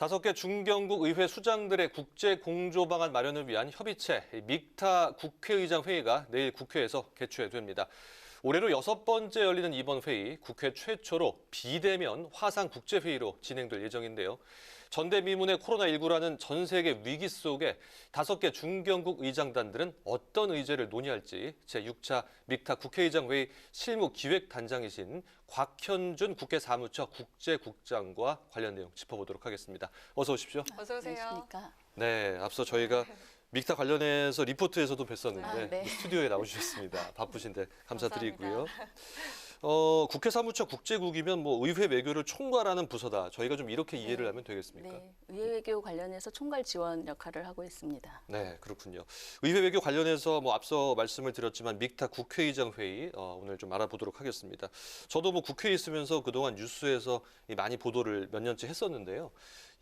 5개 중견국 의회 수장들의 국제 공조 방안 마련을 위한 협의체 믹타 국회의장 회의가 내일 국회에서 개최됩니다. 올해로 6번째 열리는 이번 회의, 국회 최초로 비대면 화상 국제회의로 진행될 예정인데요. 전대미문의 코로나19라는 전 세계 위기 속에 5개 중견국 의장단들은 어떤 의제를 논의할지 제6차 믹타 국회의장 회의 실무기획단장이신 곽현준 국회 사무처 국제국장과 관련 내용 짚어보도록 하겠습니다. 어서 오십시오. 어서 오세요. 안녕하십니까? 네, 앞서 저희가 믹타 관련해서 리포트에서도 뵀었는데 네. 스튜디오에 나오주셨습니다. 바쁘신데 감사드리고요. 감사합니다. 국회 사무처 국제국이면 뭐 의회 외교를 총괄하는 부서다. 저희가 좀 이렇게 이해를 하면 되겠습니까? 네, 의회 외교 관련해서 총괄 지원 역할을 하고 있습니다. 네, 그렇군요. 의회 외교 관련해서 뭐 앞서 말씀을 드렸지만 믹타 국회의장 회의 오늘 좀 알아보도록 하겠습니다. 저도 뭐 국회에 있으면서 그동안 뉴스에서 많이 보도를 몇 년째 했었는데요.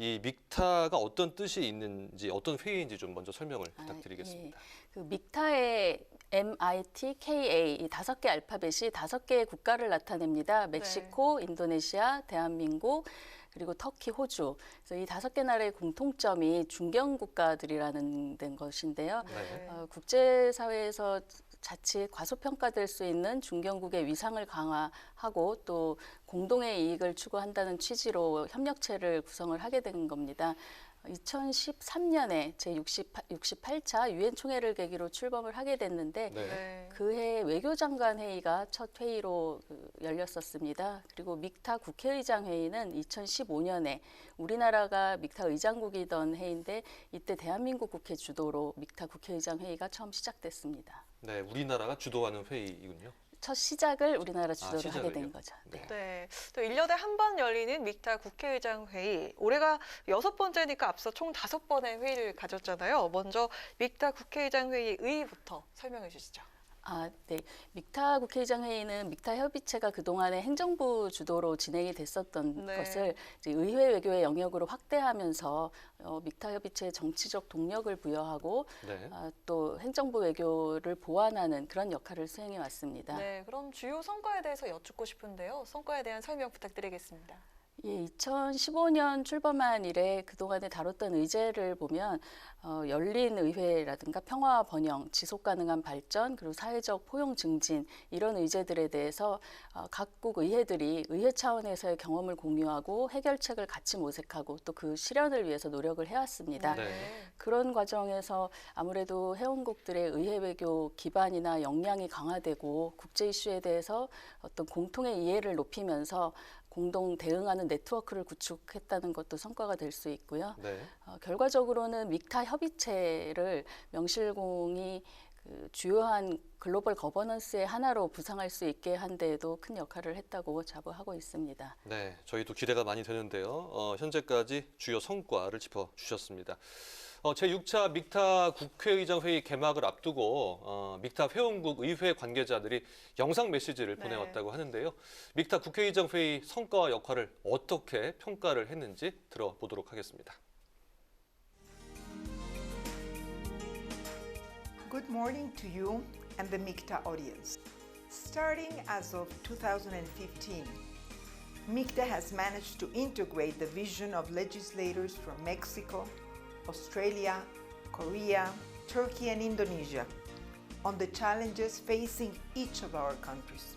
이 믹타가 어떤 뜻이 있는지, 어떤 회의인지 좀 먼저 설명을 부탁드리겠습니다. 예. 그 믹타의 MITKA 이 5개 알파벳이 5개의 국가를 나타냅니다. 멕시코, 인도네시아, 대한민국, 그리고 터키, 호주. 그래서 이 5개 나라의 공통점이 중견 국가들이라는 것인데요. 네. 국제사회에서 자칫 과소평가될 수 있는 중견국의 위상을 강화하고 또 공동의 이익을 추구한다는 취지로 협력체를 구성을 하게 된 겁니다. 2013년에 제68차 유엔 총회를 계기로 출범을 하게 됐는데 네. 그해 외교장관 회의가 첫 회의로 열렸었습니다. 그리고 믹타 국회의장 회의는 2015년에 우리나라가 믹타 의장국이던 해인데 이때 대한민국 국회 주도로 믹타 국회의장 회의가 처음 시작됐습니다. 네, 우리나라가 주도하는 회의이군요. 첫 시작을 우리나라 주도로 하게 시작을요? 된 거죠. 네. 네, 또 1년에 한 번 열리는 믹타 국회의장 회의. 올해가 6번째니까 앞서 총 5번의 회의를 가졌잖아요. 먼저 믹타 국회의장 회의 의의부터 설명해 주시죠. 네. 믹타 국회의장 회의는 믹타 협의체가 그동안에 행정부 주도로 진행이 됐었던 네. 것을 이제 의회 외교의 영역으로 확대하면서 믹타 협의체에 정치적 동력을 부여하고 네. 또 행정부 외교를 보완하는 그런 역할을 수행해 왔습니다. 네, 그럼 주요 성과에 대해서 여쭙고 싶은데요. 성과에 대한 설명 부탁드리겠습니다. 예, 2015년 출범한 이래 그동안에 다뤘던 의제를 보면 열린 의회라든가 평화 번영, 지속 가능한 발전, 그리고 사회적 포용 증진 이런 의제들에 대해서 각국 의회들이 의회 차원에서의 경험을 공유하고 해결책을 같이 모색하고 또 그 실현을 위해서 노력을 해왔습니다. 네. 그런 과정에서 아무래도 회원국들의 의회 외교 기반이나 역량이 강화되고 국제 이슈에 대해서 어떤 공통의 이해를 높이면서 공동 대응하는 네트워크를 구축했다는 것도 성과가 될 수 있고요. 네. 결과적으로는 믹타 협의체를 명실공히 그 주요한 글로벌 거버넌스의 하나로 부상할 수 있게 한 데에도 큰 역할을 했다고 자부하고 있습니다. 네, 저희도 기대가 많이 되는데요. 현재까지 주요 성과를 짚어주셨습니다. 제6차 믹타 국회의장 회의 개막을 앞두고 믹타 회원국 의회 관계자들이 영상 메시지를 보내왔다고 하는데요. 믹타 국회의장 회의 성과와 역할을 어떻게 평가를 했는지 들어보도록 하겠습니다. Good morning to you and the MICTA audience. Starting as of 2015, MICTA has managed to integrate the vision of legislators from Mexico, Australia, Korea, Turkey, and Indonesia on the challenges facing each of our countries.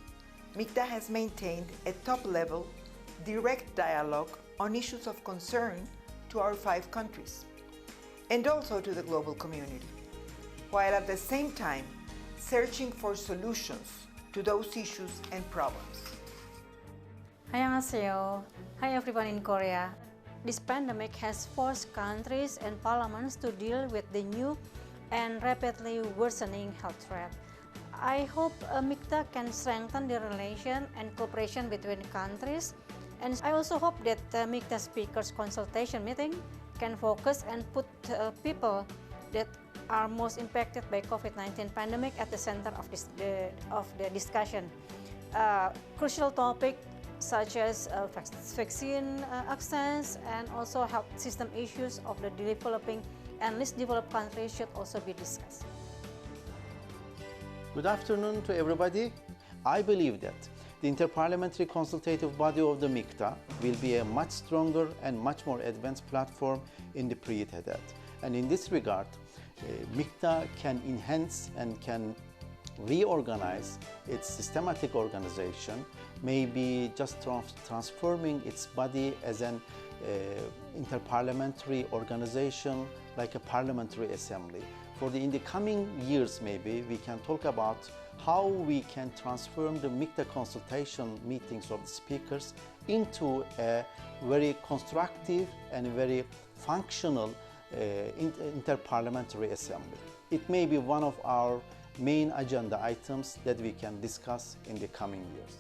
MICTA has maintained a top-level, direct dialogue on issues of concern to our 5 countries, and also to the global community, while at the same time searching for solutions to those issues and problems. Annyeonghaseyo. Hi everyone in Korea. This pandemic has forced countries and parliaments to deal with the new and rapidly worsening health threat. I hope MICTA can strengthen the relation and cooperation between countries, and I also hope that the MICTA speakers consultation meeting can focus and put people that are most impacted by COVID-19 pandemic at the center of the discussion. Crucial topic such as vaccine access and also health system issues of the developing and least developed countries should also be discussed. Good afternoon to everybody. I believe that The Interparliamentary Consultative Body of the MICTA will be a much stronger and much more advanced platform in the pre-Tehedet. And in this regard, MICTA can enhance and can reorganize its systematic organization, maybe just transforming its body as an interparliamentary organization like a parliamentary assembly. In the coming years, maybe we can talk about how we can transform the MICTA consultation meetings of the speakers into a very constructive and very functional interparliamentary assembly. It may be one of our main agenda items that we can discuss in the coming years.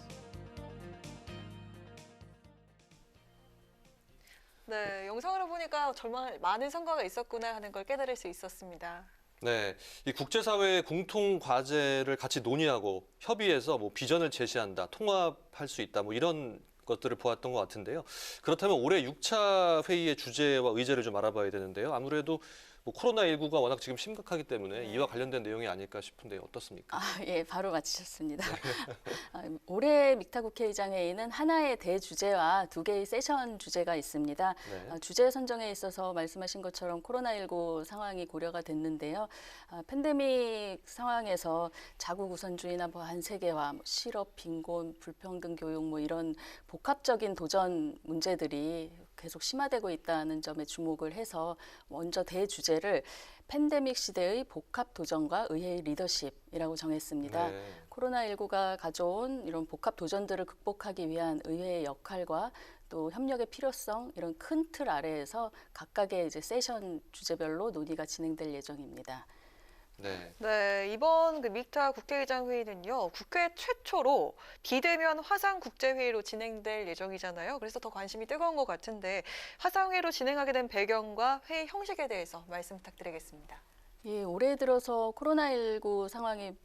네, 영상으로 보니까 정말 많은 성과가 있었구나 하는 걸 깨달을 수 있었습니다. 네, 이 국제사회의 공통 과제를 같이 논의하고 협의해서 뭐 비전을 제시한다, 통합할 수 있다, 뭐 이런 것들을 보았던 것 같은데요. 그렇다면 올해 6차 회의의 주제와 의제를 좀 알아봐야 되는데요. 아무래도 뭐 코로나19가 워낙 지금 심각하기 때문에 이와 관련된 내용이 아닐까 싶은데 어떻습니까? 예, 바로 맞히셨습니다. 올해 믹타 국회의장 회의는 하나의 대주제와 2개의 세션 주제가 있습니다. 네. 주제 선정에 있어서 말씀하신 것처럼 코로나19 상황이 고려가 됐는데요. 팬데믹 상황에서 자국 우선주의나 뭐 한세계화, 뭐 실업, 빈곤, 불평등 교육 뭐 이런 복합적인 도전 문제들이 계속 심화되고 있다는 점에 주목을 해서 먼저 대주제를 팬데믹 시대의 복합 도전과 의회의 리더십이라고 정했습니다. 네. 코로나19가 가져온 이런 복합 도전들을 극복하기 위한 의회의 역할과 또 협력의 필요성 이런 큰 틀 아래에서 각각의 이제 세션 주제별로 논의가 진행될 예정입니다. 네. 네, 이번 그 믹타 국회의장 회의는요, 국회 최초로 비대면 화상 국제회의로 진행될 예정이잖아요. 그래서 더 관심이 뜨거운 것 같은데 화상회의로 진행하게 된 배경과 회의 형식에 대해서 말씀 부탁드리겠습니다. 예, 올해 들어서 코로나19 상황이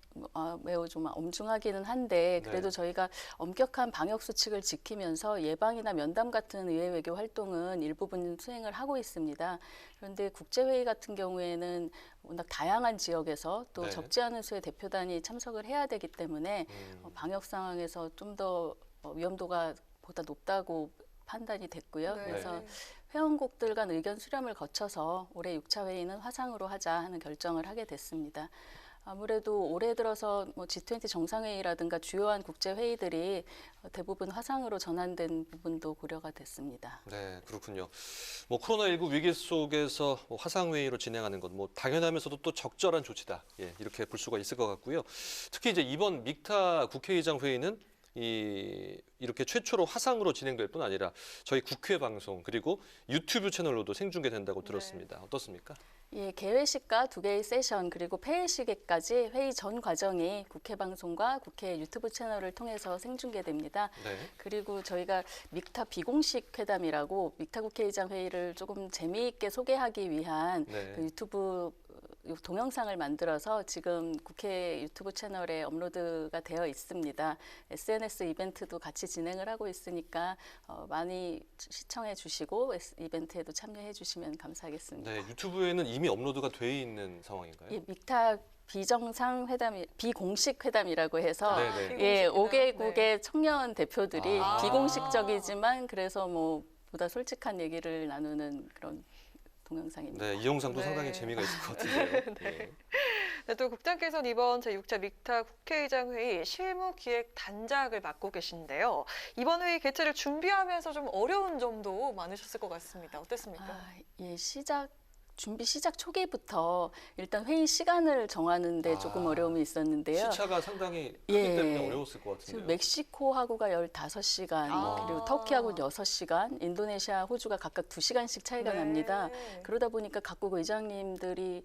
매우 좀 엄중하기는 한데 그래도 네. 저희가 엄격한 방역 수칙을 지키면서 예방이나 면담 같은 의회 외교 활동은 일부분 수행을 하고 있습니다. 그런데 국제회의 같은 경우에는 워낙 다양한 지역에서 또 네. 적지 않은 수의 대표단이 참석을 해야 되기 때문에 방역 상황에서 좀 더 위험도가 보다 높다고 판단이 됐고요. 네. 그래서 회원국들 간 의견 수렴을 거쳐서 올해 6차 회의는 화상으로 하자 하는 결정을 하게 됐습니다. 아무래도 올해 들어서 뭐 G20 정상회의라든가 주요한 국제회의들이 대부분 화상으로 전환된 부분도 고려가 됐습니다. 네, 그렇군요. 뭐 코로나19 위기 속에서 뭐 화상회의로 진행하는 것, 뭐 당연하면서도 또 적절한 조치다. 예, 이렇게 볼 수가 있을 것 같고요. 특히 이제 이번 믹타 국회의장 회의는 이렇게 최초로 화상으로 진행될 뿐 아니라 저희 국회 방송 그리고 유튜브 채널로도 생중계된다고 들었습니다. 어떻습니까? 예, 개회식과 2개의 세션 그리고 폐회식에까지 회의 전 과정이 국회 방송과 국회 유튜브 채널을 통해서 생중계됩니다. 네. 그리고 저희가 믹타 비공식 회담이라고 믹타 국회의장 회의를 조금 재미있게 소개하기 위한 네. 그 유튜브 동영상을 만들어서 지금 국회 유튜브 채널에 업로드가 되어 있습니다. SNS 이벤트도 같이 진행을 하고 있으니까 많이 시청해 주시고 이벤트에도 참여해 주시면 감사하겠습니다. 네, 유튜브에는 이미 업로드가 돼 있는 상황인가요? 예, 믹타 비정상 회담, 비공식 회담이라고 해서 네네. 예, 비공식이다. 5개국의 네. 청년 대표들이 아. 비공식적이지만 그래서 뭐 보다 솔직한 얘기를 나누는 그런 동영상입니다. 네, 이 영상도 네. 상당히 재미가 있을 것 같은데요. 네. 네, 또 국장께서는 이번 제6차 믹타 국회의장 회의 실무기획 단장을 맡고 계신데요. 이번 회의 개최를 준비하면서 좀 어려운 점도 많으셨을 것 같습니다. 어땠습니까? 예, 준비 시작 초기부터 일단 회의 시간을 정하는데 조금 어려움이 있었는데요. 시차가 상당히 크기 예. 때문에 어려웠을 것 같은데요. 지금 멕시코하고가 15시간, 그리고 터키하고는 6시간, 인도네시아, 호주가 각각 2시간씩 차이가 네. 납니다. 그러다 보니까 각국 의장님들이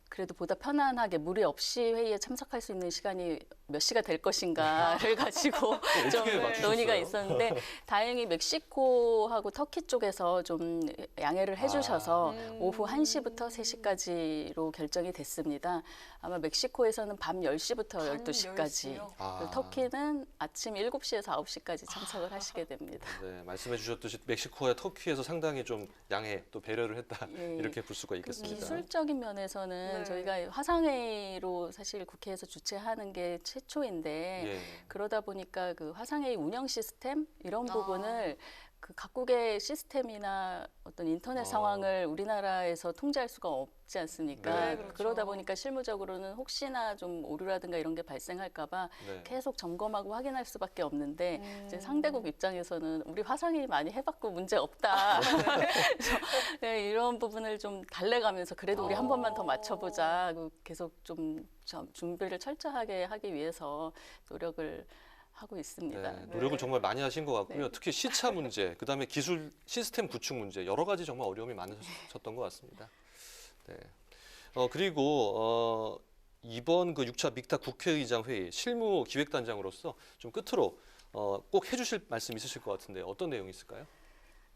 그래도 보다 편안하게 무리 없이 회의에 참석할 수 있는 시간이 몇 시가 될 것인가를 가지고 좀 어떻게 맞추셨어요? 논의가 있었는데 다행히 멕시코하고 터키 쪽에서 좀 양해를 해주셔서 오후 1시부터 3시까지로 결정이 됐습니다. 아마 멕시코에서는 밤 10시부터 밤 12시까지 10시요? 아. 터키는 아침 7시에서 9시까지 참석을 하시게 됩니다. 네, 말씀해 주셨듯이 멕시코와 터키에서 상당히 좀 양해 또 배려를 했다 예. 이렇게 볼 수가 있겠습니다. 기술적인 면에서는 네, 저희가 화상회의로 사실 국회에서 주최하는 게 최초인데 예. 그러다 보니까 그 화상회의 운영 시스템 이런 아. 부분을 그 각국의 시스템이나 어떤 인터넷 상황을 우리나라에서 통제할 수가 없지 않습니까? 네, 그렇죠. 그러다 보니까 실무적으로는 혹시나 좀 오류라든가 이런 게 발생할까봐 네. 계속 점검하고 확인할 수밖에 없는데 이제 상대국 입장에서는 우리 화상회의 많이 해봤고 문제 없다. 그래서 네, 이런 부분을 좀 달래가면서 그래도 우리 한 번만 더 맞춰보자. 계속 좀 준비를 철저하게 하기 위해서 노력을 하고 있습니다. 네, 노력을 정말 많이 하신 것 같고요. 네. 특히 시차 문제, 그다음에 기술 시스템 구축 문제 여러 가지 정말 어려움이 많으셨던 것 같습니다. 네. 그리고 이번 그 6차 믹타 국회의장 회의 실무 기획단장으로서 좀 끝으로 꼭 해주실 말씀 있으실 것 같은데 어떤 내용이 있을까요?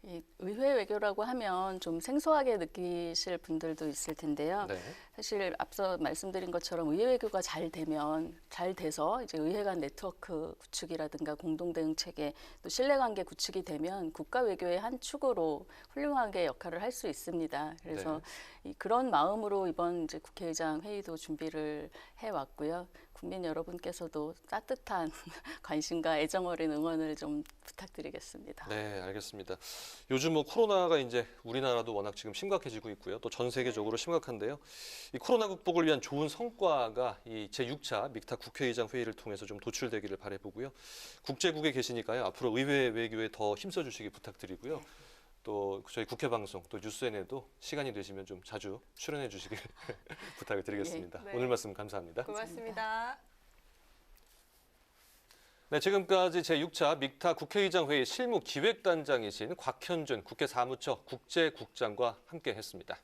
이 의회 외교라고 하면 좀 생소하게 느끼실 분들도 있을 텐데요. 네. 사실 앞서 말씀드린 것처럼 의회 외교가 잘 돼서 이제 의회 간 네트워크 구축이라든가 공동 대응 체계 또 신뢰관계 구축이 되면 국가 외교의 한 축으로 훌륭하게 역할을 할 수 있습니다. 그래서 그런 마음으로 이번 이제 국회의장 회의도 준비를 해 왔고요. 국민 여러분께서도 따뜻한 관심과 애정 어린 응원을 좀 부탁드리겠습니다. 네, 알겠습니다. 요즘 뭐 코로나가 이제 우리나라도 워낙 지금 심각해지고 있고요. 또 전 세계적으로 심각한데요. 이 코로나 극복을 위한 좋은 성과가 이 제6차 믹타 국회의장 회의를 통해서 좀 도출되기를 바라보고요. 국제국에 계시니까요. 앞으로 의회 외교에 더 힘써 주시기 부탁드리고요. 또 저희 국회 방송 또 뉴스N에도 시간이 되시면 좀 자주 출연해 주시길 부탁을 드리겠습니다. 네. 오늘 말씀 감사합니다. 고맙습니다. 네, 지금까지 제6차 믹타 국회의장 회의 실무 기획단장이신 곽현준 국회 사무처 국제국장과 함께했습니다.